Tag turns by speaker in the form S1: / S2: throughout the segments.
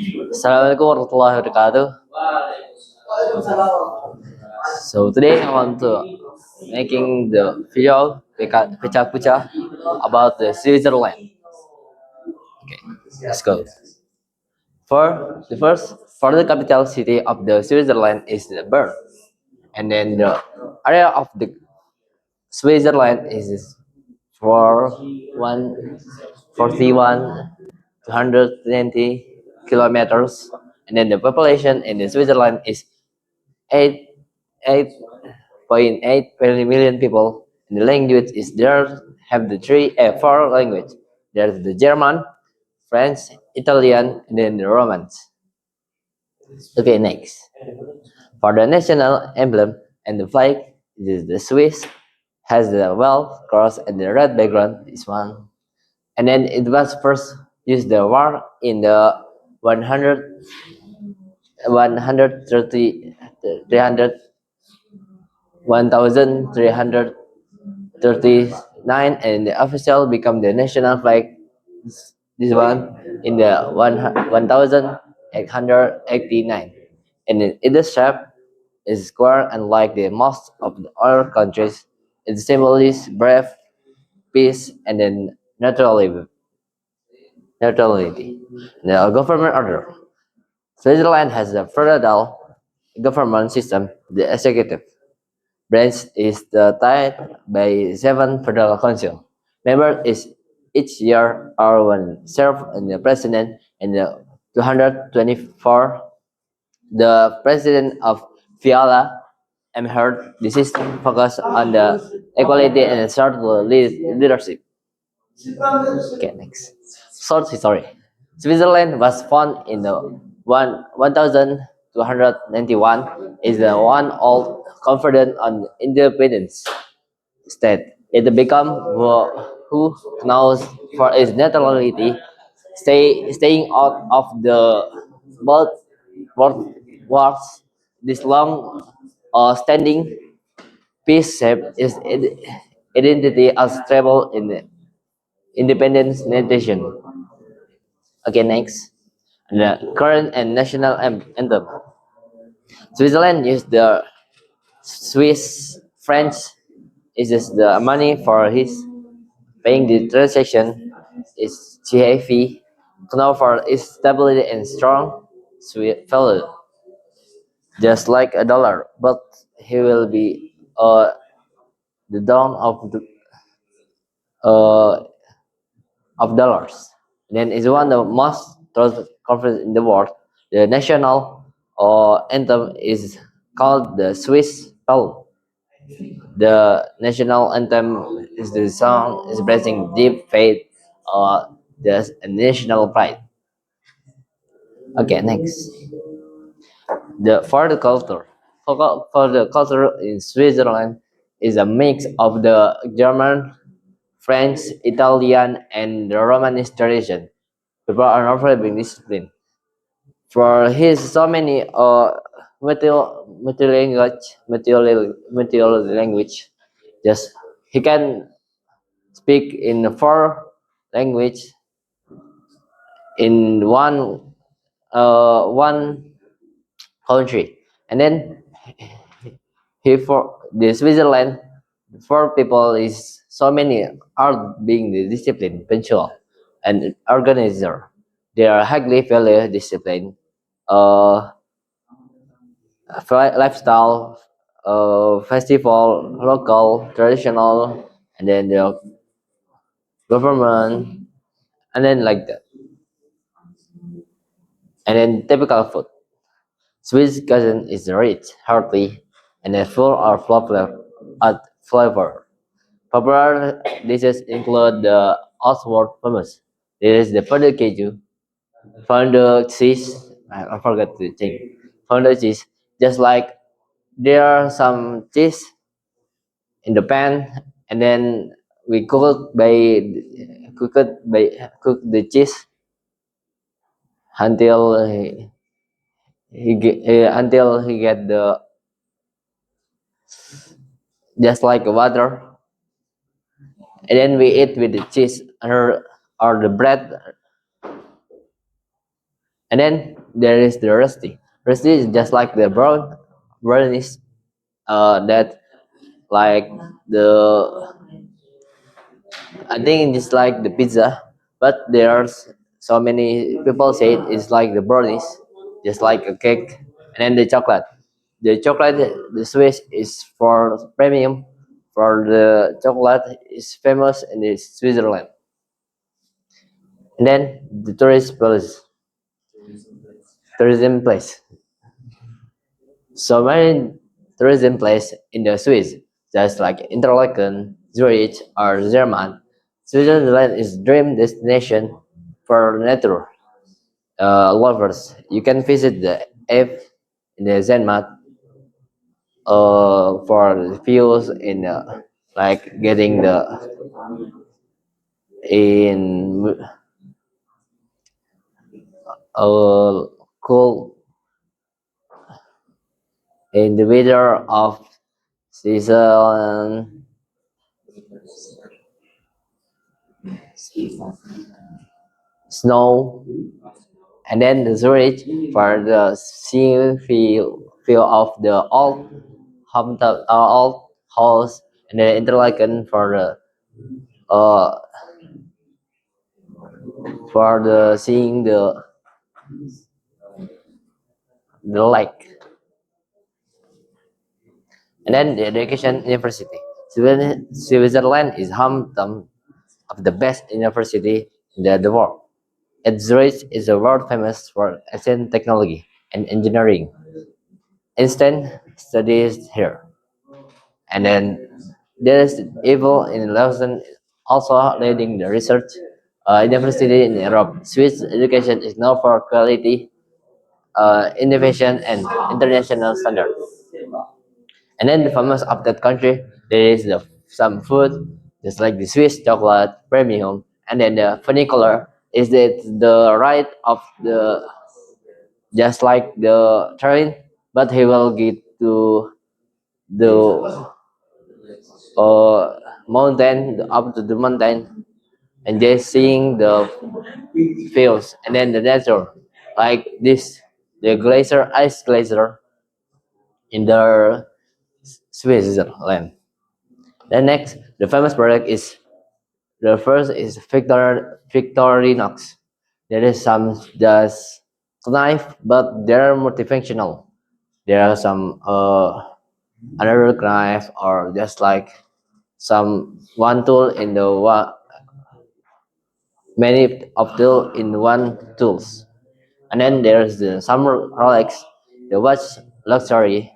S1: Assalamualaikum warahmatullahi wabarakatuh. So today I want to making the video Pechakucha about the Switzerland. Okay, let's go. For the capital city of the Switzerland is the Bern, and then the area of the Switzerland is for 141 220 kilometers, and then the population in the Switzerland is 8 8.8 million people. And the language is there have the four language. There's the German, French, Italian, and then the Romance. Okay, next. For the national emblem and the flag, it is the Swiss has the well cross and the red background is one. And then it was first used the war in the 100 130 300 1339, and the official become the national flag. This one in the 1889, and its shape is square, and like the most of the other countries, it symbolizes brave, peace, and then neutrality. The government order. Switzerland has a federal government system. The executive branch is the tied by seven federal council. Members is each year are one serve in the president and the 224. The president of Fiala am heard the system focus on the equality and start leadership. Okay, next. Short history. Switzerland was founded in the 1291. Is the one old confident on independence state. It became who knows for its neutrality, staying out of the both world wars. This long standing peace shaped its identity as stable in the independence nation. Okay, next. The current and national anthem. Switzerland used the Swiss francs is just the money for his paying the transaction is GAV. Now for its stability and strong sweet value, just like a dollar, but he will be the down uh, of dollars. Then is one of the most trusted conference in the world. The national anthem is called the Swiss Bell. The national anthem is the song expressing deep faith, the national pride. Okay, next. For the culture, for the culture in Switzerland is a mix of the German, French, Italian, and the Romanist tradition. People are not very being disciplined. For his so many material language, just he can speak in four language in one country, and then he for the Switzerland for people is so many are being the discipline, punctual, and organizer. They are highly value discipline, uh, lifestyle, festival, local, traditional, and then the government, and then like that, and then typical food. Swiss cuisine is rich, hearty, and full of flavor. Popular dishes include the Oswald famous. There is the Pechakucha, founder cheese. I forgot to change. Founder cheese. Just like there are some cheese in the pan, and then we cook the cheese until until he get the just like water, and then we eat with the cheese or the bread, And then there is the rusty. Rusty is just like the brownies that like the I think it's like the pizza, but there's so many people say it's like the brownies, just like a cake, and then the chocolate. The chocolate, the Swiss is for premium. For the chocolate is famous in the Switzerland. And then the tourism place. So many tourism place in the Swiss, just like Interlaken, Zurich, or Zermatt. Switzerland is dream destination for nature lovers. You can visit the F in the Zenmat for the views in like getting the in cool in the weather of season snow, and then the Zurich for the sea feel of the old house, and then Interlaken uh for the seeing the lake. And then the education university. Switzerland is home of the best university in the world. Zurich is the world famous for ancient technology and engineering. Einstein studies here. And then there is Evil in Lausanne, also leading the research university in Europe. Swiss education is known for quality, innovation, and international standards. And then the famous of that country, there is some food, just like the Swiss chocolate premium, and then the funicular is the right of the just like the train, but he will get to the mountain up to the mountain and just seeing the fields and then the nature like this the glacier ice glacier in the Switzerland. Then next, the famous product is the first is Victorinox. There is some just knife, but they're multifunctional. There are some another knife or just like some one tool in the many of tool in one tools. And then there's the summer Rolex, the watch luxury.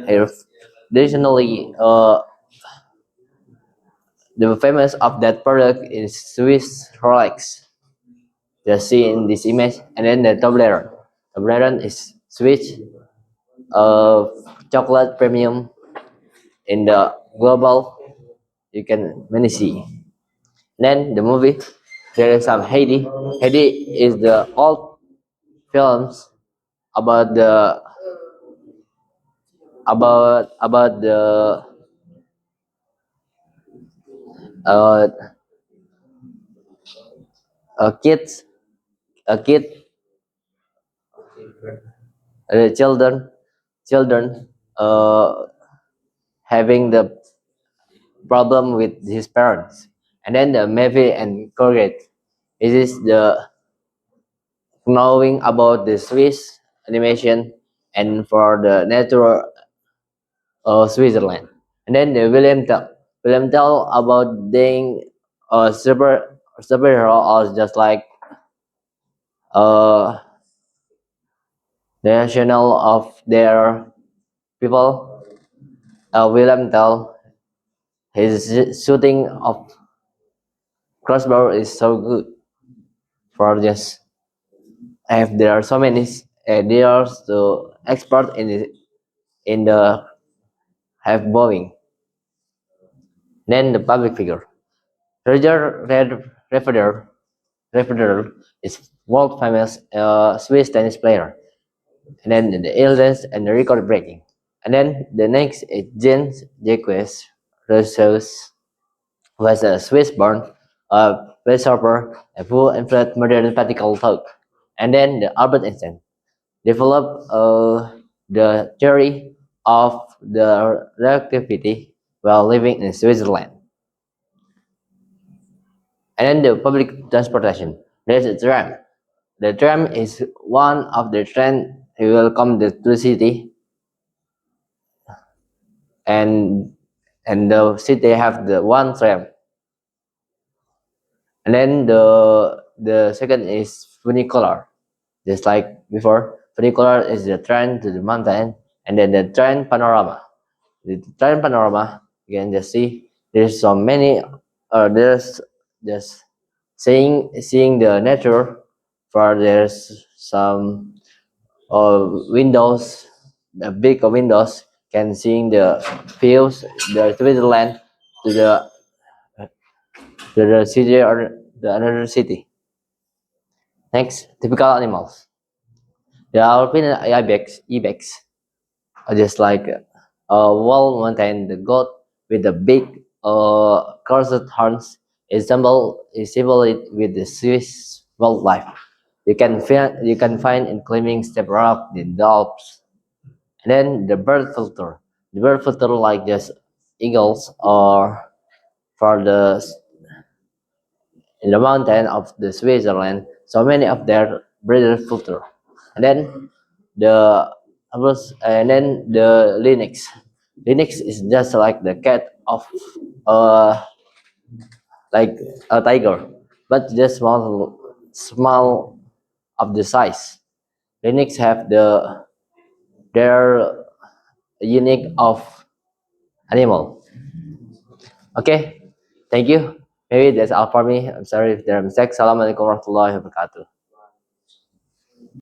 S1: Here, additionally, the famous of that product is Swiss Rolex. Just see in this image, and then the Toblerone. Toblerone is Swiss chocolate premium in the global. You can many see. Then the movie, there is some Haiti. Haiti is the old films about the about the uh, kids, a kid, children having the problem with his parents, and then the Mavi and Colgate. It is the knowing about the Swiss animation and for the natural Switzerland. And then the William Tell about being a superhero or just like uh the national of their people. William Tell his shooting of crossbow is so good for just if there are so many dealers to expert in the have Boeing. Then the public figure. Roger Federer is world famous Swiss tennis player. And then the illness and the record breaking. And then the next is Jean Jacques Rousseau was a Swiss born philosopher who influenced modern political thought. And then the Albert Einstein developed the theory of the relativity while living in Switzerland. And then the public transportation. There's a tram. The tram is one of the trend who will come to the city, and the city have the one tram. And then the second is funicular. Just like before, funicular is the train to the mountain, and then the train panorama. The train panorama, you can just see there's so many. There's just seeing the nature. For there's some windows, the big windows can seeing the views, the Switzerland to the city or the another city. Next, typical animals. The Alpine ibex are just like a well-maintained goat with the big crested horns is symbolized with the Swiss wildlife. You can find in climbing step rock the Alps. And then the bird filter. The bird filter like just eagles or for the in the mountain of the Switzerland. So many of their breeder filter. And then the and then the Linux. Linux is just like the cat of uh like a tiger, but just small of the size. Linux have their unique of animal. Okay, thank you. Maybe that's all for me. I'm sorry if there are mistakes. Assalamualaikum warahmatullahi wabarakatuh.